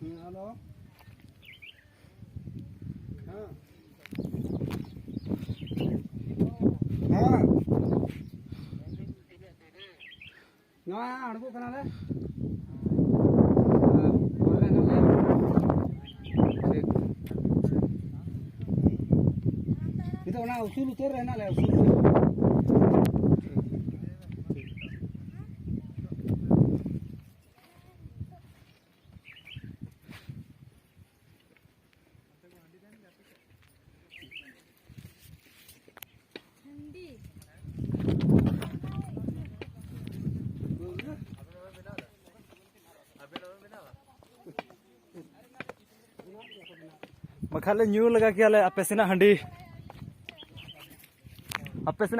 Hello हाँ हाँ ना अड़को कना ले बोल रहे ना ठीक इधर ना उसूल उतर रहना ले उसूल बखाले न्यू लगा किया ले आपे सेना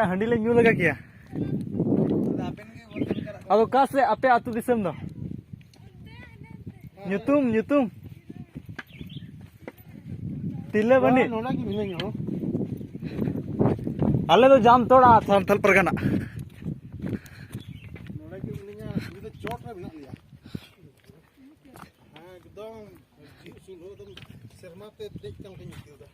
हंडी ले न्यू लगा किया अब का से आपे आतु दिसम दो ᱧᱩᱛᱩᱢ तिले बनी नोना की मिलेंगे हो आले तो जाम तोड़ा संथल परगना नोना की मिलेंगे ये तो चोट में बना लिया हाँ एकदम सुनो तुम शर्मा पे देख के उनके निकल दो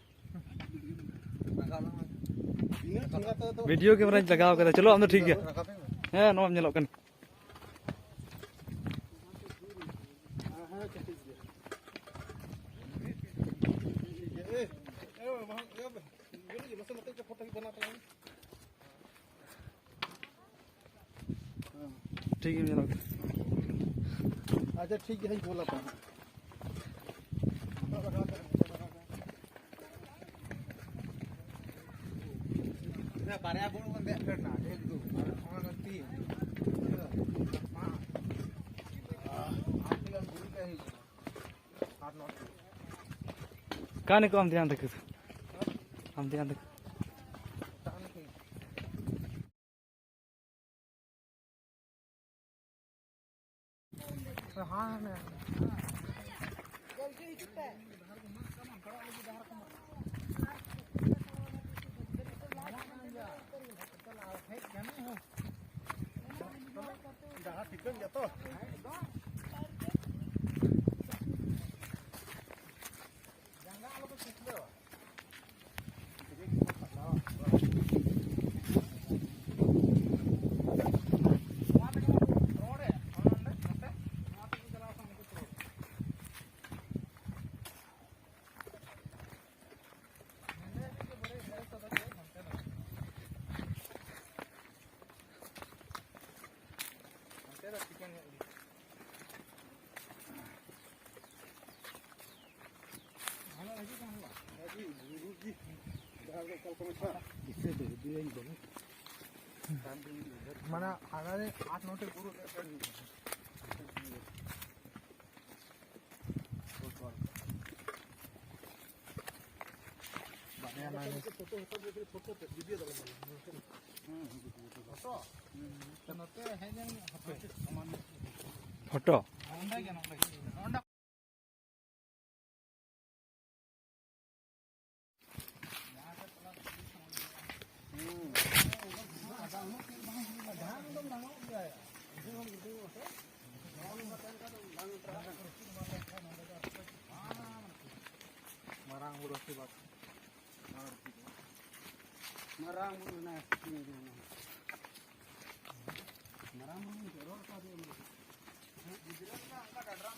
वीडियो कैमरा लगाओ कर चलो हम तो ठीक है हैं नो हम ñeलो कन ठीक है ñeलो अच्छा ठीक है बोला था बारह बोल बंदे करना एक दो और तीन काने को हम ध्यान रख हम ध्यान रख हाँ जहाँ टिकट गया तो mana ada 8 note guru photo marang buru sibat marang buru na marang buru jero ka de gujarat na angka dadram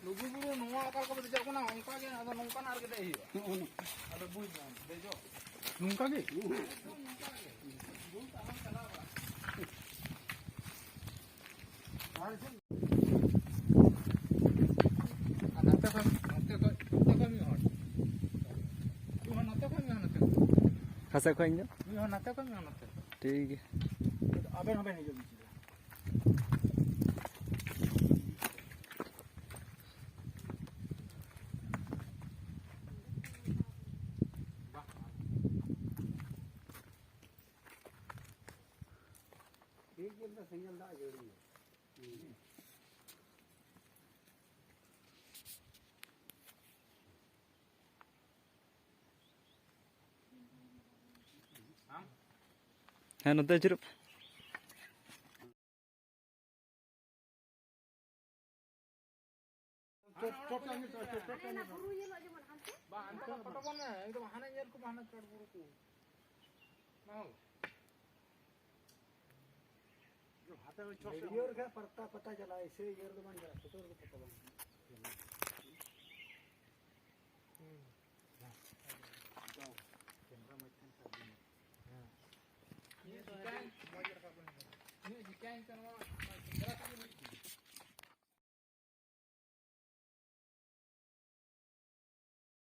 lugu buru noa akal ko dejak kuna ongka ge ada nongkan ar gede hi ada bui dejo nungka ge खासा खोएंगे ठीक है अबे अबे नहीं जल्दी एक बंदा single दा जोड़ी है ᱦᱮᱸ ᱱᱚᱛᱮ ᱟᱹᱪᱩᱨᱚᱜ Ba, anta ka patapan na. Ito hana nyar ko hana chod buru ko. Mau. जो हाथे में चोट वीडियो का पता चला ऐसे ईयर तो बन गया तो पता बन कैमरा में ये जिकान मौज रखा बन ये जिकान करवा